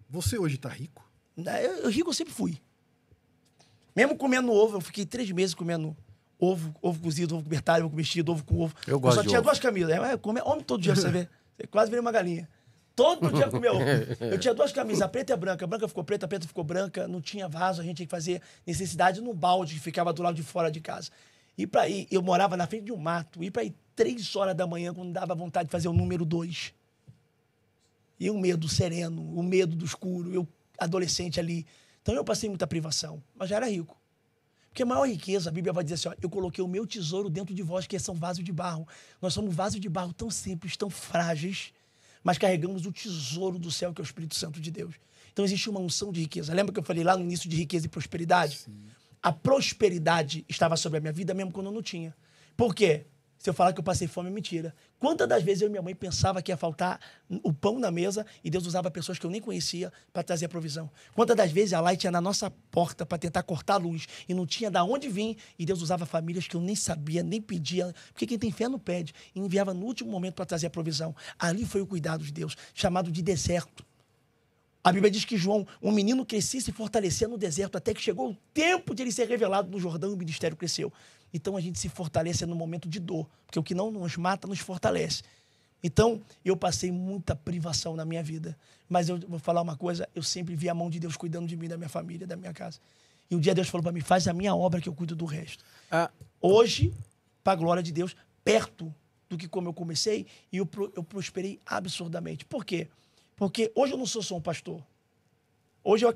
Você hoje tá rico? Eu rico eu sempre fui. Mesmo comendo ovo, eu fiquei 3 meses comendo ovo cozido, ovo cobertalho, ovo mexido, ovo com ovo. Eu gosto só de tinha ovo. 2 camisas. Homem todo dia, você vê. Você quase virei uma galinha. Todo dia comia ovo. Eu tinha 2 camisas, a preta e a branca. A branca ficou preta, a preta ficou branca. Não tinha vaso, a gente tinha que fazer necessidade no balde que ficava do lado de fora de casa. E pra ir, eu morava na frente de um mato. E pra ir 3 horas da manhã, quando dava vontade de fazer o número 2. E um medo sereno, o medo do escuro, eu adolescente ali. Então eu passei muita privação, mas já era rico. Porque a maior riqueza, a Bíblia vai dizer assim, ó, eu coloquei o meu tesouro dentro de vós, que são vasos de barro. Nós somos vasos de barro tão simples, tão frágeis, mas carregamos o tesouro do céu, que é o Espírito Santo de Deus. Então existe uma unção de riqueza. Lembra que eu falei lá no início de riqueza e prosperidade? Sim. A prosperidade estava sobre a minha vida mesmo quando eu não tinha. Por quê? Se eu falar que eu passei fome, é mentira. Quantas das vezes eu e minha mãe pensava que ia faltar o pão na mesa e Deus usava pessoas que eu nem conhecia para trazer a provisão? Quantas das vezes a Light ia na nossa porta para tentar cortar a luz e não tinha de onde vir e Deus usava famílias que eu nem sabia, nem pedia, porque quem tem fé não pede, e enviava no último momento para trazer a provisão. Ali foi o cuidado de Deus, chamado de deserto. A Bíblia diz que João, um menino, crescia e se fortalecia no deserto até que chegou o tempo de ele ser revelado no Jordão e o ministério cresceu. Então a gente se fortalece no momento de dor, porque o que não nos mata nos fortalece. Então eu passei muita privação na minha vida, mas eu vou falar uma coisa, eu sempre vi a mão de Deus cuidando de mim, da minha família, da minha casa. E um dia Deus falou para mim, faz a minha obra que eu cuido do resto. Hoje, para a glória de Deus, perto do que como eu comecei, e eu prosperei absurdamente. Por quê? Porque hoje eu não sou só um pastor. Hoje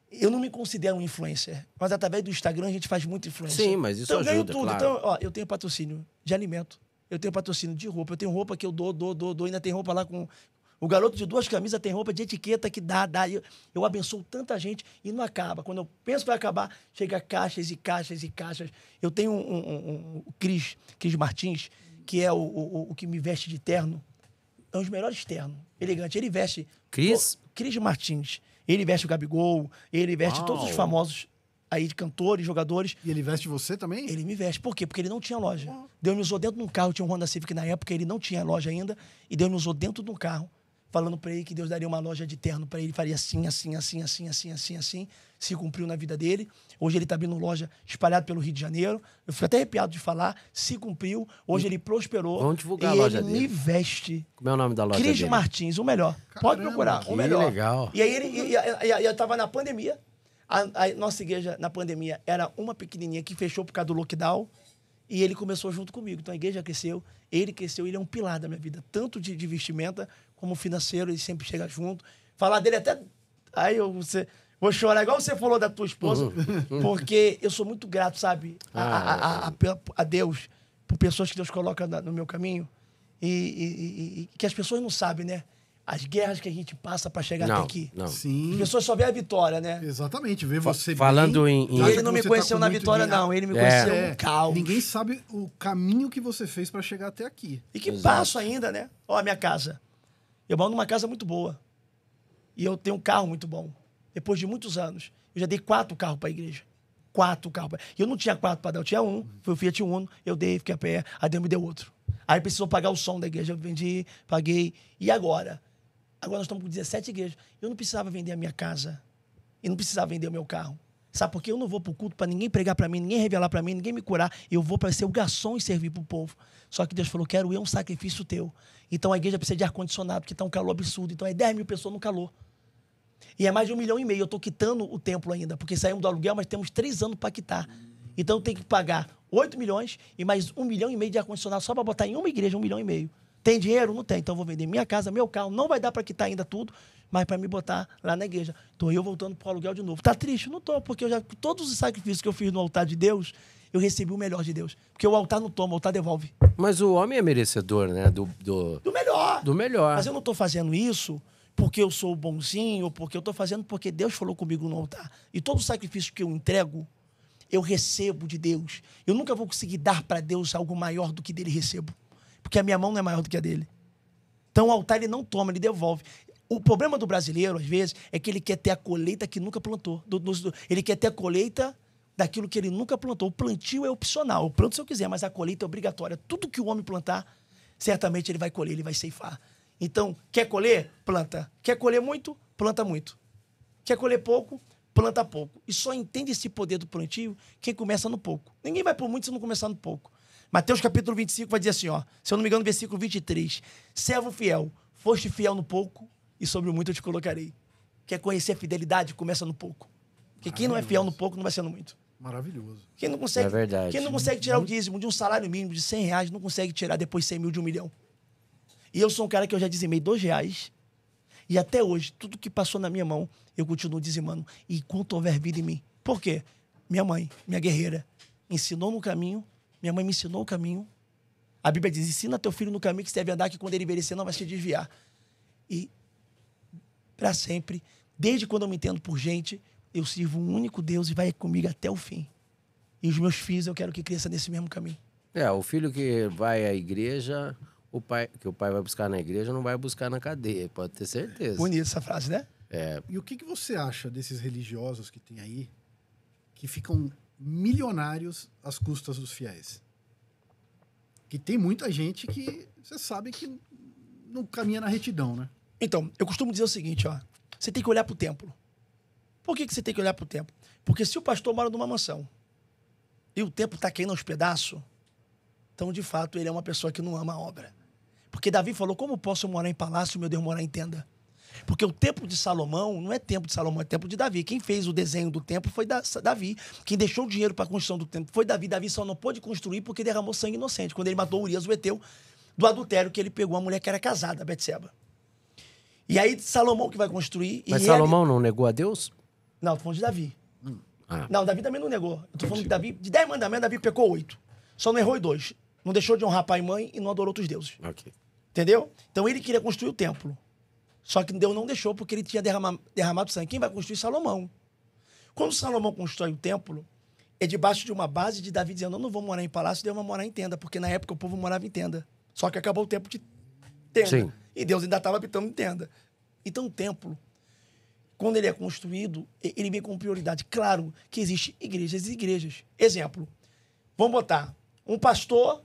eu não me considero um influencer, mas através do Instagram a gente faz muita influência. Sim, mas isso então, eu ganho ajuda, tudo. claro. Então, ó, eu tenho patrocínio de alimento, eu tenho patrocínio de roupa, eu tenho roupa que eu dou, ainda tem roupa lá com... O garoto de 2 camisas tem roupa de etiqueta que dá. Eu abençoo tanta gente e não acaba. Quando eu penso que vai acabar, chega caixas e caixas e caixas. Eu tenho o Cris Martins, que é o que me veste de terno. É um dos melhores ternos, elegante. Ele veste... Cris Martins. Ele veste o Gabigol, ele veste todos os famosos aí de cantores, jogadores. E ele veste você também? Ele me veste. Por quê? Porque ele não tinha loja. Deus me usou dentro de um carro, tinha um Honda Civic na época, ele não tinha loja ainda, e Deus me usou dentro de um carro, falando para ele que Deus daria uma loja de terno para ele, faria assim, assim, assim, assim, assim, assim, assim. Se cumpriu na vida dele. Hoje ele está abrindo loja espalhado pelo Rio de Janeiro. Eu fico até arrepiado de falar. Se cumpriu. Hoje ele prosperou. Vamos divulgar e a loja ele dele. me veste. Como é o nome da loja Cris dele? Martins, o melhor. Caramba, Pode procurar, o melhor. legal. E aí eu estava na pandemia. A nossa igreja, na pandemia, era uma pequenininha que fechou por causa do lockdown. E ele começou junto comigo. Então a igreja cresceu, ele é um pilar da minha vida. Tanto de vestimenta como financeiro, ele sempre chega junto. Falar dele até... Aí vou chorar, igual você falou da tua esposa, porque eu sou muito grato, sabe, a Deus, por pessoas que Deus coloca no meu caminho, e que as pessoas não sabem, né? As guerras que a gente passa para chegar até aqui. Não. Sim. As pessoas só vêem a vitória, né? Exatamente, ver você Falando bem, em- E acha ele não que me você conheceu com na muito vitória, dinheiro. não. Ele me conheceu no caos. Ninguém sabe o caminho que você fez para chegar até aqui. E que Exato. passo ainda, né? Ó, a minha casa. Eu moro numa casa muito boa. E eu tenho um carro muito bom. Depois de muitos anos, eu já dei 4 carros para a igreja. 4 carros. E eu não tinha 4 para dar, eu tinha um. Foi o Fiat Uno, eu dei, fiquei a pé. Aí Deus me deu outro. Aí precisou pagar o som da igreja, eu vendi, paguei. E agora? Agora nós estamos com 17 igrejas. Eu não precisava vender a minha casa. E não precisava vender o meu carro. Sabe por quê? Eu não vou para o culto para ninguém pregar para mim, ninguém revelar para mim, ninguém me curar. Eu vou para ser o garçom e servir para o povo. Só que Deus falou, quero eu um sacrifício teu. Então a igreja precisa de ar-condicionado, porque está um calor absurdo. Então é 10 mil pessoas no calor. E é mais de 1,5 milhão. Eu estou quitando o templo ainda, porque saímos do aluguel, mas temos 3 anos para quitar. Então eu tenho que pagar 8 milhões e mais 1,5 milhão de ar-condicionado só para botar em uma igreja 1,5 milhão. Tem dinheiro? Não tem. Então eu vou vender minha casa, meu carro. Não vai dar para quitar ainda tudo, mas para me botar lá na igreja. Estou eu voltando para o aluguel de novo. Tá triste? Não estou, porque todos os sacrifícios que eu fiz no altar de Deus, eu recebi o melhor de Deus. Porque o altar não toma, o altar devolve. Mas o homem é merecedor, né? Do melhor. Do melhor. Mas eu não estou fazendo isso porque eu sou bonzinho, porque eu estou fazendo porque Deus falou comigo no altar. E todo o sacrifício que eu entrego, eu recebo de Deus. Eu nunca vou conseguir dar para Deus algo maior do que dele recebo. Porque a minha mão não é maior do que a dele. Então o altar ele não toma, ele devolve. O problema do brasileiro, às vezes, é que ele quer ter a colheita que nunca plantou. Ele quer ter a colheita daquilo que ele nunca plantou. O plantio é opcional. Eu planto se eu quiser, mas a colheita é obrigatória. Tudo que o homem plantar, certamente ele vai colher, ele vai ceifar. Então, quer colher? Planta. Quer colher muito? Planta muito. Quer colher pouco? Planta pouco. E só entende esse poder do plantio quem começa no pouco. Ninguém vai por muito se não começar no pouco. Mateus capítulo 25 vai dizer assim, ó, se eu não me engano, versículo 23. Servo fiel, foste fiel no pouco e sobre o muito eu te colocarei. Quer conhecer a fidelidade? Começa no pouco. Porque quem não é fiel no pouco não vai ser no muito. Maravilhoso. Quem não consegue, É verdade. Quem não consegue tirar o dízimo de um salário mínimo de 100 reais, não consegue tirar depois 100 mil de 1 milhão. E eu sou um cara que eu já dizimei 2 reais. E até hoje, tudo que passou na minha mão, eu continuo dizimando. E enquanto houver vida em mim. Por quê? Minha mãe, minha guerreira, ensinou no caminho. Minha mãe me ensinou o caminho. A Bíblia diz, ensina teu filho no caminho que você deve andar, que quando ele envelhecer não vai se desviar. E, para sempre, desde quando eu me entendo por gente, eu sirvo um único Deus e vai comigo até o fim. E os meus filhos eu quero que cresçam nesse mesmo caminho. O filho que vai à igreja, o pai vai buscar na igreja não vai buscar na cadeia, pode ter certeza. Bonita essa frase, né? E o que você acha desses religiosos que tem aí, que ficam milionários às custas dos fiéis? Que tem muita gente que você sabe que não caminha na retidão, né? Então, eu costumo dizer o seguinte, ó. Você tem que olhar pro templo. Por que você tem que olhar pro templo? Porque se o pastor mora numa mansão e o templo está caindo aos pedaços, então, de fato, ele é uma pessoa que não ama a obra. Porque Davi falou, como posso morar em palácio, meu Deus, morar em tenda? Porque o templo de Salomão não é templo de Salomão, é templo de Davi. Quem fez o desenho do templo foi Davi. Quem deixou o dinheiro para a construção do templo foi Davi. Davi só não pôde construir porque derramou sangue inocente, quando ele matou Urias, o heteu, do adultério que ele pegou a mulher que era casada, Betseba. E aí, Salomão que vai construir... Mas Salomão não negou a Deus? Não, tô falando de Davi. Não, Davi também não negou. Eu tô falando que Davi, de 10 mandamentos, Davi pecou 8. Só não errou em 2. Não deixou de honrar pai e mãe e não adorou outros deuses. Ok. Entendeu? Então ele queria construir o templo. Só que Deus não deixou porque ele tinha derramado sangue. Quem vai construir? Salomão. Quando Salomão constrói o templo, é debaixo de uma base de Davi dizendo, eu não vou morar em palácio, Deus vai morar em tenda, porque na época o povo morava em tenda. Só que acabou o tempo de tenda. Sim. E Deus ainda estava habitando em tenda. Então o templo, quando ele é construído, ele vem com prioridade. Claro que existem igrejas e igrejas. Exemplo, vamos botar, um pastor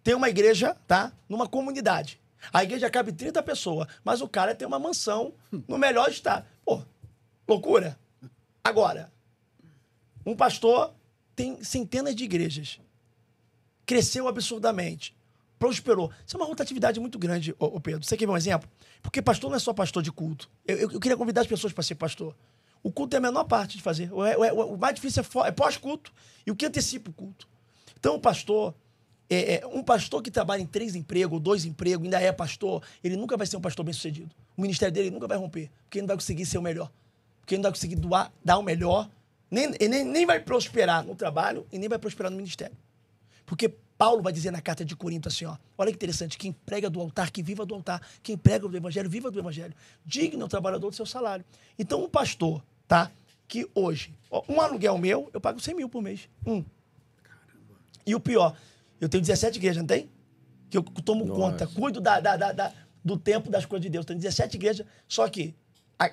tem uma igreja, tá? Numa comunidade. A igreja cabe 30 pessoas, mas o cara tem uma mansão no melhor estado. Pô, loucura. Agora, um pastor tem centenas de igrejas. Cresceu absurdamente. Prosperou. Isso é uma rotatividade muito grande, ô Pedro. Você quer ver um exemplo? Porque pastor não é só pastor de culto. Eu queria convidar as pessoas para ser pastor. O culto é a menor parte de fazer. O mais difícil é pós-culto e o que antecipa o culto. Então, o pastor... um pastor que trabalha em 3 empregos, 2 empregos, ainda é pastor, ele nunca vai ser um pastor bem-sucedido. O ministério dele nunca vai romper, porque ele não vai conseguir ser o melhor. Porque ele não vai conseguir dar o melhor, nem vai prosperar no trabalho e nem vai prosperar no ministério. Porque Paulo vai dizer na carta de Corinto assim, ó, olha que interessante, quem prega do altar, que viva do altar, quem prega do evangelho, viva do evangelho. Digno é o trabalhador do seu salário. Então, um pastor, tá, que hoje, ó, um aluguel meu, eu pago 100 mil por mês. E o pior... Eu tenho 17 igrejas, não tem? Que eu tomo conta, cuido do tempo das coisas de Deus. Tenho 17 igrejas, só que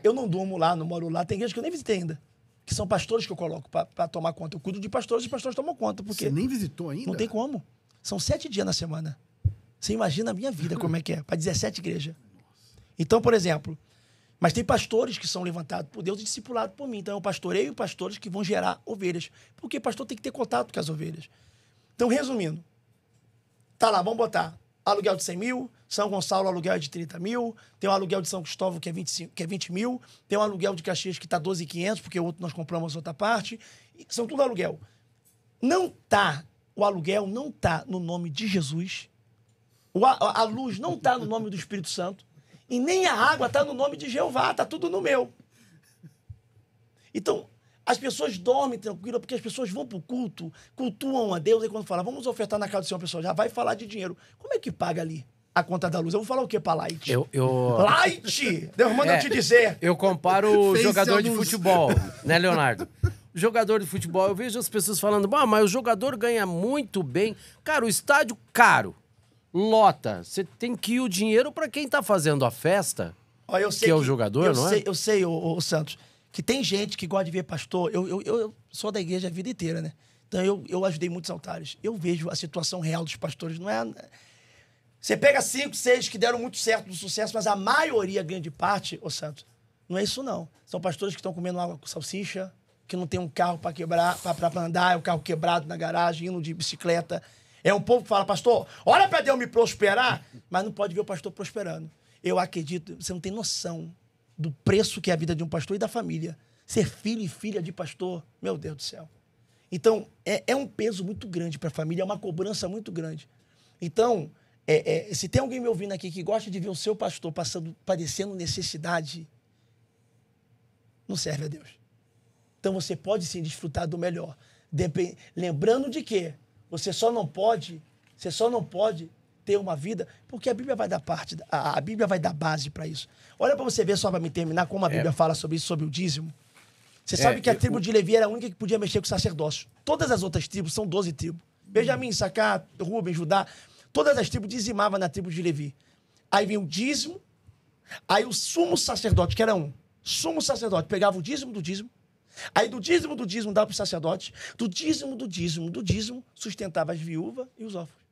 eu não durmo lá, não moro lá. Tem igrejas que eu nem visitei ainda, que são pastores que eu coloco para tomar conta. Eu cuido de pastores e os pastores tomam conta. Porque você nem visitou ainda? Não tem como. São 7 dias na semana. Você imagina a minha vida como é que é, para 17 igrejas. Então, por exemplo, mas tem pastores que são levantados por Deus e discipulados por mim. Então, eu pastoreio pastores que vão gerar ovelhas. Porque pastor tem que ter contato com as ovelhas. Então, resumindo, tá lá, vamos botar aluguel de 100 mil, São Gonçalo aluguel de 30 mil, tem o aluguel de São Cristóvão que é 20 mil, tem o aluguel de Caxias que está 12.500, porque o outro nós compramos outra parte, são tudo aluguel. O aluguel não tá no nome de Jesus, a luz não tá no nome do Espírito Santo, e nem a água tá no nome de Jeová, tá tudo no meu. Então, as pessoas dormem tranquila porque as pessoas vão para o culto, cultuam a Deus, e quando fala, vamos ofertar na casa do Senhor, a pessoa já vai falar de dinheiro. Como é que paga ali a conta da luz? Eu vou falar o quê para Light? Light! Deus manda eu te dizer. Eu comparo o jogador de futebol, né, Leonardo? O jogador de futebol, eu vejo as pessoas falando, mas o jogador ganha muito bem. Cara, o estádio caro, lota. Você tem que ir o dinheiro para quem tá fazendo a festa, Ó, eu sei que é o jogador, não é? Eu sei, o Santos, que tem gente que gosta de ver pastor. Eu sou da igreja a vida inteira, né? Então, eu ajudei muitos altares. Eu vejo a situação real dos pastores. Não é... Você pega 5, 6 que deram muito certo do sucesso, mas a maioria, grande parte, ô Santos, não é isso não. São pastores que estão comendo água com salsicha, que não tem um carro para quebrar, para andar, é o carro quebrado na garagem, indo de bicicleta. É um povo que fala, pastor, olha para Deus me prosperar, mas não pode ver o pastor prosperando. Eu acredito, você não tem noção do preço que é a vida de um pastor e da família. Ser filho e filha de pastor, meu Deus do céu. Então, é um peso muito grande para a família, é uma cobrança muito grande. Então, se tem alguém me ouvindo aqui que gosta de ver o seu pastor padecendo necessidade, não serve a Deus. Então, você pode sim desfrutar do melhor. Lembrando de que você só não pode ter uma vida, porque a Bíblia vai dar a Bíblia vai dar base para isso. Olha para você ver, só para me terminar, como a Bíblia fala sobre isso, sobre o dízimo. Você sabe que a tribo de Levi era a única que podia mexer com o sacerdócio. Todas as outras tribos, são 12 tribos. Benjamim, Issacar, Rubem, Judá, todas as tribos dizimavam na tribo de Levi. Aí vinha o dízimo, aí o sumo sacerdote, que era sumo sacerdote, pegava o dízimo do dízimo, aí do dízimo dava para o sacerdote, do dízimo sustentava as viúvas e os órfãos.